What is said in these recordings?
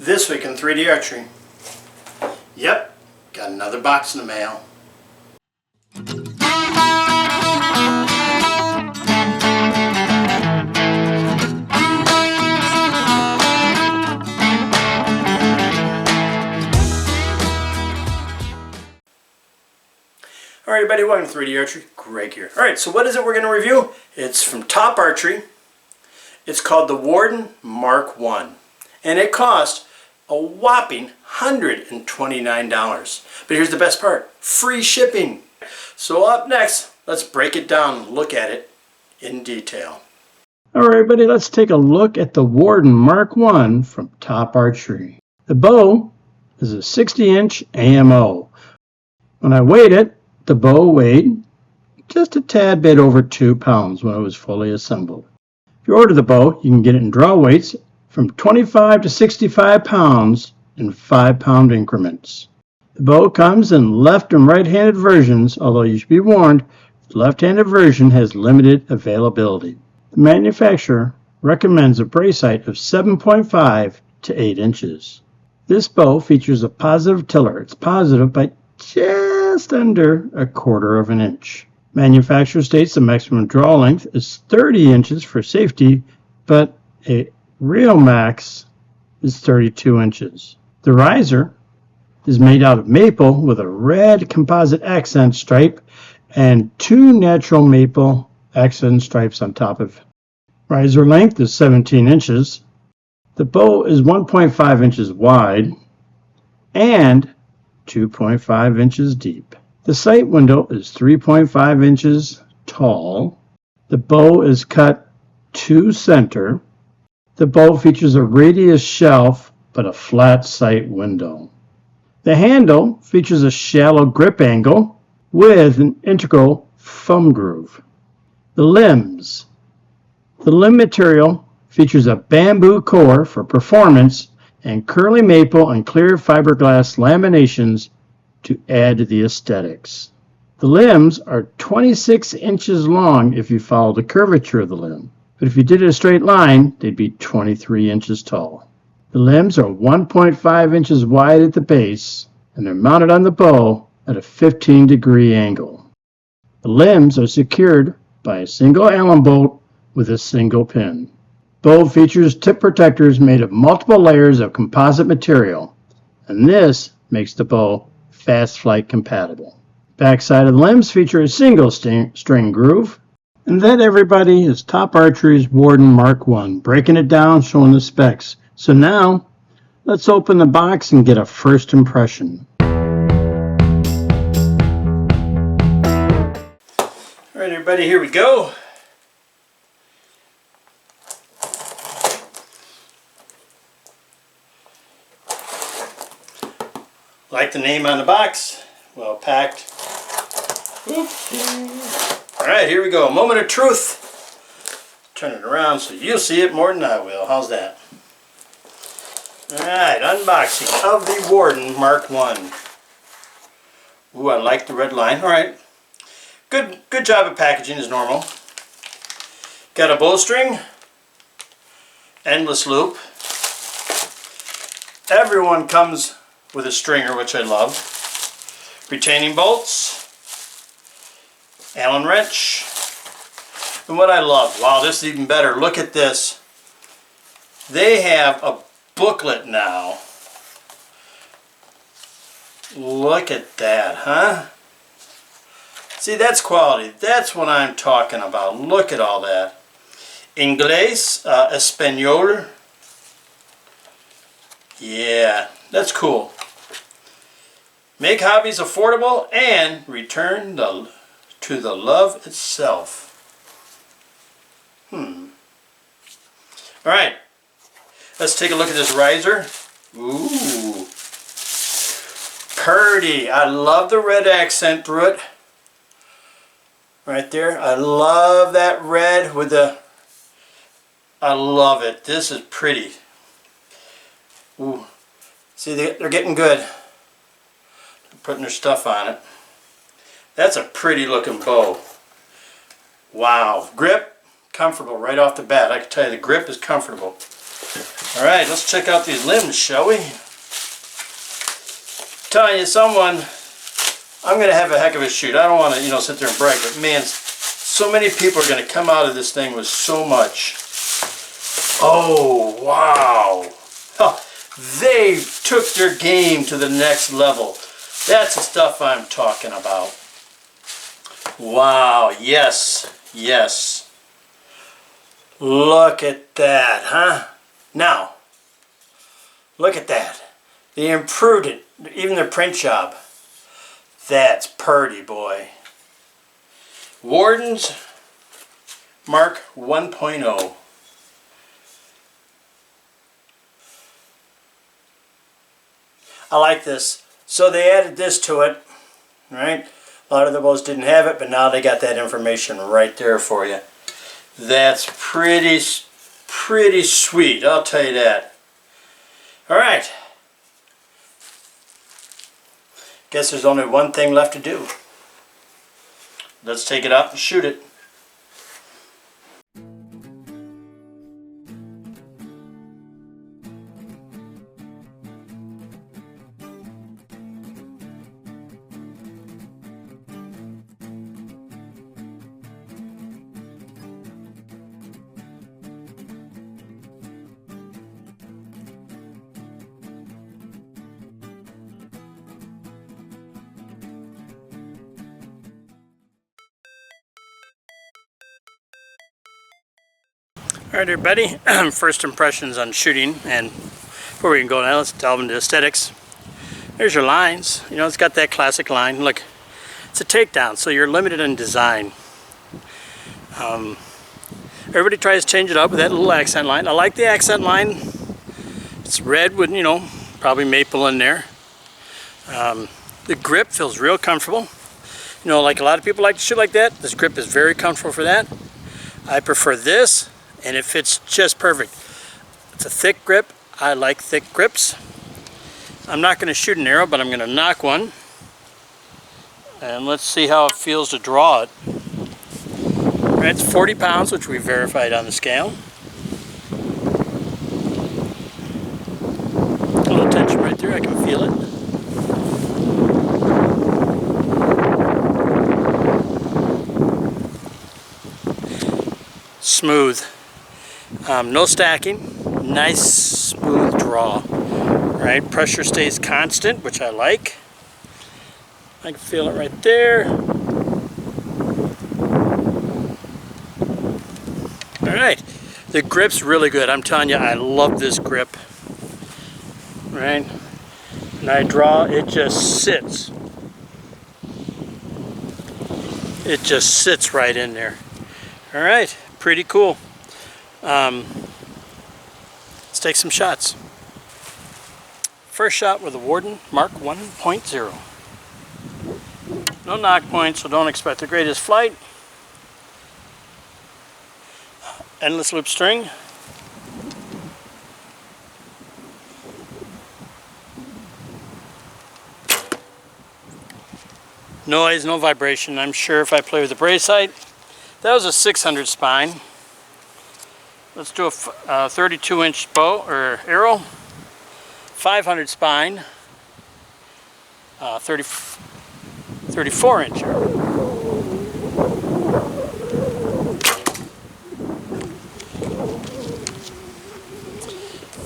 This week in 3D Archery. Yep, got another box in the mail. Alright everybody, welcome to 3D Archery. Greg here. Alright, so what is it we're going to review? It's from Top Archery. It's called the Warden Mk1. And it cost a whopping $129. But here's the best part. Free shipping. So up next, let's break it down and look at it in detail. Alright everybody, let's take a look at the Warden Mk1 from Top Archery. The bow is a 60-inch AMO. When I weighed it, the bow weighed just a tad bit over 2 pounds when it was fully assembled. If you order the bow, you can get it in draw weights from 25 to 65 pounds in 5-pound increments. The bow comes in left and right-handed versions, although you should be warned, the left-handed version has limited availability. The manufacturer recommends a brace height of 7.5 to 8 inches. This bow features a positive tiller. It's positive by just under 1/4 of an inch. Manufacturer states the maximum draw length is 30 inches for safety, but a real max is 32 inches. The riser is made out of maple with a red composite accent stripe and 2 natural maple accent stripes on top of it. Riser length is 17 inches. The bow is 1.5 inches wide and 2.5 inches deep. The sight window is 3.5 inches tall. The bow is cut to center. The bow features a radius shelf but a flat sight window. The handle features a shallow grip angle with an integral thumb groove. The limbs. The limb material features a bamboo core for performance and curly maple and clear fiberglass laminations to add to the aesthetics. The limbs are 26 inches long if you follow the curvature of the limb, but if you did a straight line, they'd be 23 inches tall. The limbs are 1.5 inches wide at the base, and they're mounted on the bow at a 15-degree angle. The limbs are secured by a single Allen bolt with a single pin. Bow features tip protectors made of multiple layers of composite material, and this makes the bow fast flight compatible. Backside of the limbs feature a single string groove. And that, everybody, is Top Archery's Warden Mk1, breaking it down, showing the specs. So now, let's open the box and get a first impression. Alright everybody, here we go. Like the name on the box, well packed. Alright, here we go. Moment of truth. Turn it around so you'll see it more than I will. How's that? Alright, unboxing of the Warden Mk1. Ooh, I like the red line. Alright. Good job of packaging as normal. Got a bowstring. Endless loop. Everyone comes with a stringer, which I love. Retaining bolts. Allen wrench. And what I love, wow, this is even better. Look at this. They have a booklet now. Look at that, huh? See, that's quality. That's what I'm talking about. Look at all that. Inglés, Español. Yeah, that's cool. Make hobbies affordable and return to the love itself. Alright, let's take a look at this riser. Ooh, pretty. I love the red accent through it. Right there. I love that red with the... I love it. This is pretty. Ooh, see, they're getting good. Putting their stuff on it. That's a pretty looking bow. Wow. Grip, comfortable right off the bat. I can tell you the grip is comfortable. All right, let's check out these limbs, shall we? Telling you, I'm going to have a heck of a shoot. I don't want to, sit there and brag, but man, so many people are going to come out of this thing with so much. Oh, wow. Oh, they took their game to the next level. That's the stuff I'm talking about. Wow, yes, yes. Look at that, huh? Now, look at that. They improved it, even their print job. That's purty, boy. Warden's Mark 1.0. I like this. So they added this to it, right? A lot of the bows didn't have it, but now they got that information right there for you. That's pretty sweet, I'll tell you that. All right. Guess there's only one thing left to do. Let's take it out and shoot it. Alright everybody, first impressions on shooting, and before we can go now, let's delve into aesthetics. There's your lines. It's got that classic line. Look, it's a takedown, so you're limited in design. Everybody tries to change it up with that little accent line. I like the accent line. It's red with, probably maple in there. The grip feels real comfortable. Like a lot of people like to shoot like that. This grip is very comfortable for that. I prefer this. And it fits just perfect. It's a thick grip. I like thick grips. I'm not going to shoot an arrow, but I'm going to knock one. And let's see how it feels to draw it. All right, it's 40 pounds, which we verified on the scale. A little tension right there, I can feel it. Smooth. No stacking, nice smooth draw. Right, pressure stays constant, which I like. I can feel it right there. All right, the grip's really good. I'm telling you, I love this grip. Right, and I draw, it just sits. It just sits right in there. All right, pretty cool. Let's take some shots. First shot with the Warden Mark 1.0. No knock points, so don't expect the greatest flight. Endless loop string. Noise, no vibration. I'm sure if I play with the brace sight, that was a 600 spine. Let's do a 32-inch bow or arrow, 500 spine, 34-inch arrow.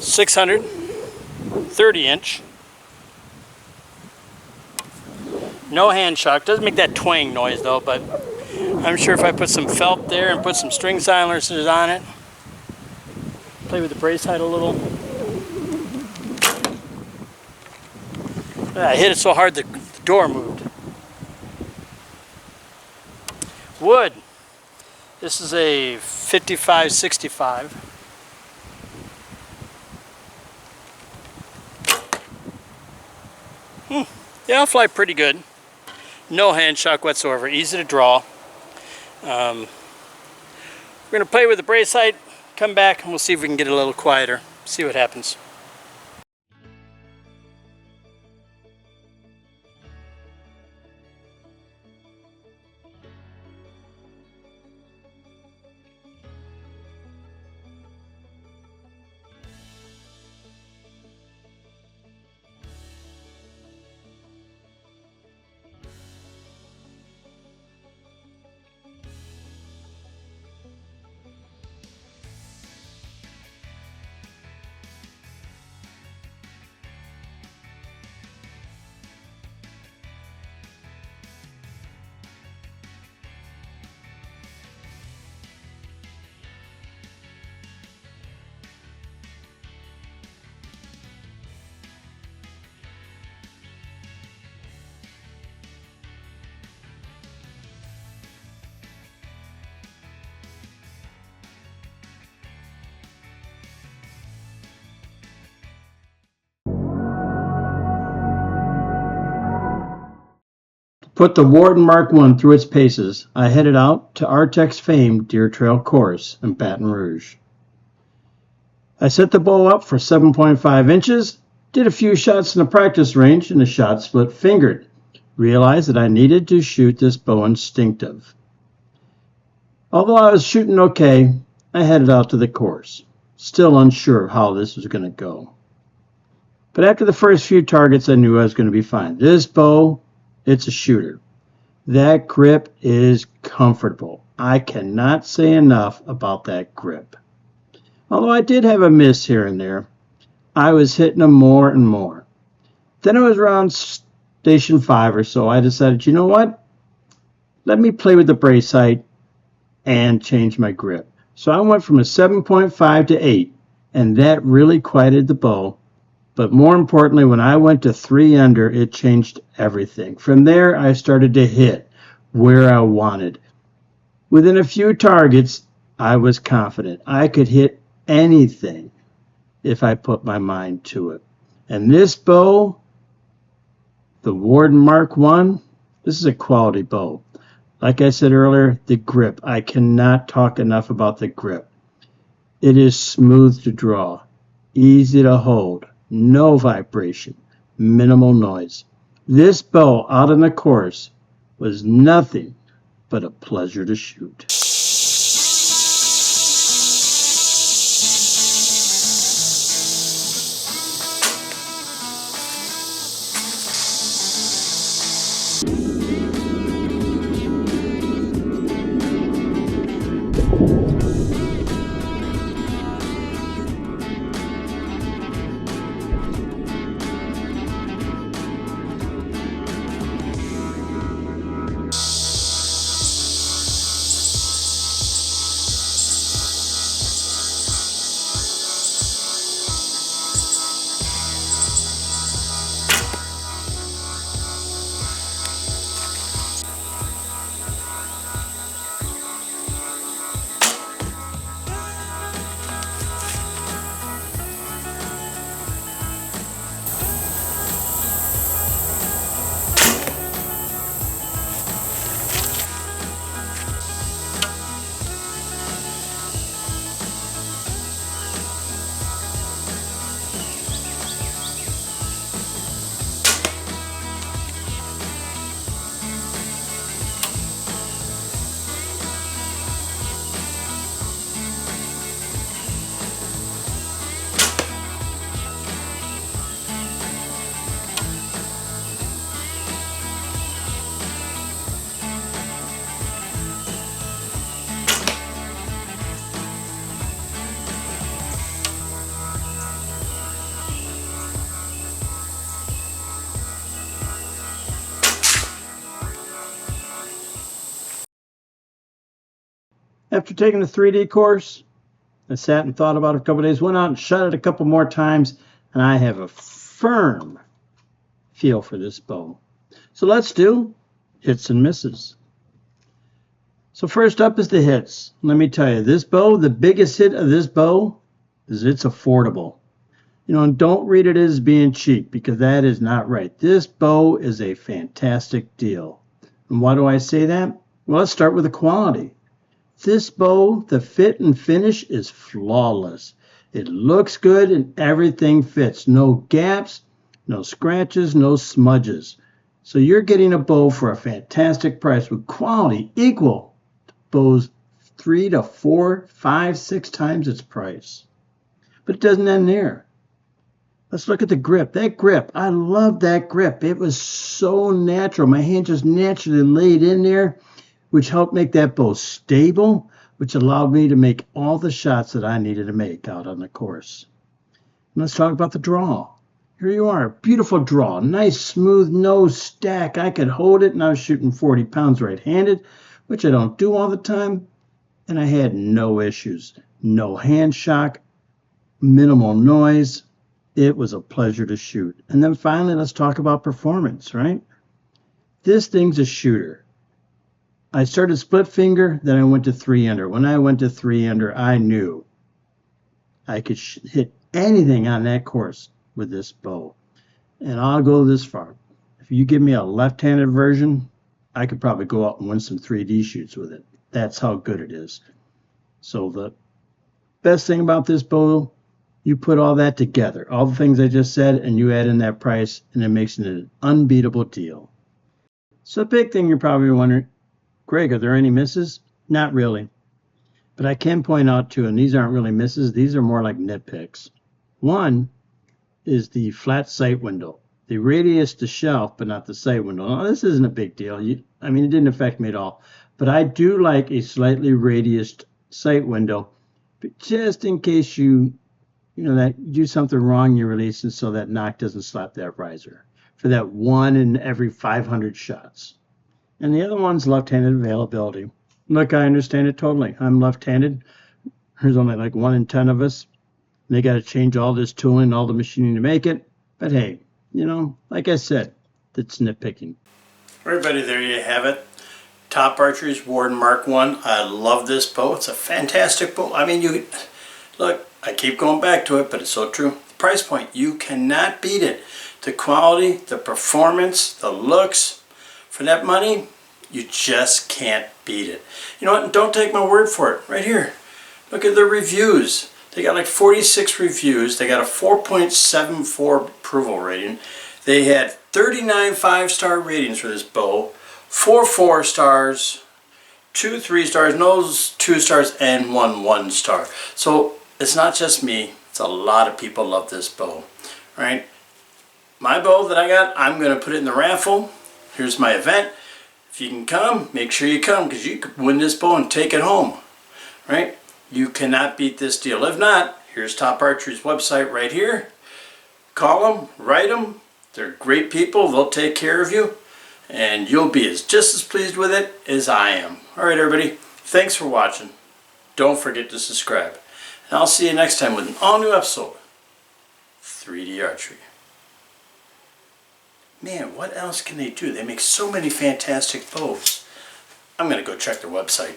$630-inch. No hand shock. Doesn't make that twang noise though, but I'm sure if I put some felt there and put some string silencers on it, play with the brace height a little. I hit it so hard the door moved. Wood. This is a 55-65. Yeah, I'll fly pretty good. No hand shock whatsoever. Easy to draw. We're going to play with the brace height, come back, and we'll see if we can get it a little quieter. See what happens. Put the Warden Mk1 through its paces, I headed out to Artec's famed Deer Trail course in Baton Rouge. I set the bow up for 7.5 inches, did a few shots in the practice range, and the shot split-fingered. Realized that I needed to shoot this bow instinctive. Although I was shooting okay, I headed out to the course, still unsure of how this was going to go. But after the first few targets, I knew I was going to be fine. This bow, it's a shooter. That grip is comfortable. I cannot say enough about that grip. Although I did have a miss here and there, I was hitting them more and more. Then it was around station 5 or so, I decided, you know what? Let me play with the brace height and change my grip. So I went from a 7.5 to 8, and that really quieted the bow. But more importantly, when I went to 3 under, it changed everything. From there, I started to hit where I wanted. Within a few targets, I was confident. I could hit anything if I put my mind to it. And this bow, the Warden Mk1, this is a quality bow. Like I said earlier, the grip. I cannot talk enough about the grip. It is smooth to draw, easy to hold. No vibration, minimal noise. This bow out on the course was nothing but a pleasure to shoot. After taking the 3D course, I sat and thought about it a couple of days, went out and shot it a couple more times, and I have a firm feel for this bow. So let's do hits and misses. So first up is the hits. Let me tell you, this bow, the biggest hit of this bow is it's affordable. You know, and don't read it as being cheap, because that is not right. This bow is a fantastic deal. And why do I say that? Well, let's start with the quality. This bow, the fit and finish is flawless. It looks good and everything fits. No gaps, no scratches, no smudges. So you're getting a bow for a fantastic price with quality equal to bows 3 to 4, 5, 6 times its price. But it doesn't end there. Let's look at the grip. That grip, I love that grip. It was so natural. My hand just naturally laid in there, which helped make that bow stable, which allowed me to make all the shots that I needed to make out on the course. And let's talk about the draw. Here you are, beautiful draw, nice smooth nose stack. I could hold it, and I was shooting 40 pounds right-handed, which I don't do all the time, and I had no issues. No hand shock, minimal noise. It was a pleasure to shoot. And then finally, let's talk about performance, right? This thing's a shooter. I started split finger, then I went to 3 under. When I went to 3 under, I knew I could hit anything on that course with this bow. And I'll go this far. If you give me a left-handed version I could probably go out and win some 3D shoots with it. That's how good it is. So the best thing about this bow, you put all that together, all the things I just said, and you add in that price, and it makes it an unbeatable deal. So the big thing you're probably wondering, Greg, are there any misses? Not really. But I can point out too, and these aren't really misses, these are more like nitpicks. One is the flat sight window. The radius to shelf, but not the sight window. Now, this isn't a big deal. I mean, it didn't affect me at all. But I do like a slightly radiused sight window, but just in case you that you do something wrong, you release it so that knock doesn't slap that riser. For that 1 in every 500 shots. And the other one's left-handed availability. Look, I understand it totally. I'm left-handed. There's only like 1 in 10 of us. They got to change all this tooling, all the machining to make it. But hey, like I said, that's nitpicking. Everybody, there you have it. Top Archery's Warden Mk1. I love this bow. It's a fantastic bow. I mean, look, I keep going back to it, but it's so true. The price point, you cannot beat it. The quality, the performance, the looks, for that money, you just can't beat it. You know what? Don't take my word for it. Right here. Look at the reviews. They got like 46 reviews. They got a 4.74 approval rating. They had 39 5-star ratings for this bow, 4 4-stars, 2 3-stars, no 2 stars, and 1 1-star. So it's not just me. It's a lot of people love this bow. Right? My bow that I got, I'm going to put it in the raffle. Here's my event. If you can come, make sure you come, because you could win this bow and take it home. Right? You cannot beat this deal. If not, here's Top Archery's website right here. Call them, write them. They're great people. They'll take care of you. And you'll be just as pleased with it as I am. Alright, everybody. Thanks for watching. Don't forget to subscribe. And I'll see you next time with an all-new episode of 3D Archery. Man, what else can they do? They make so many fantastic bows. I'm going to go check their website.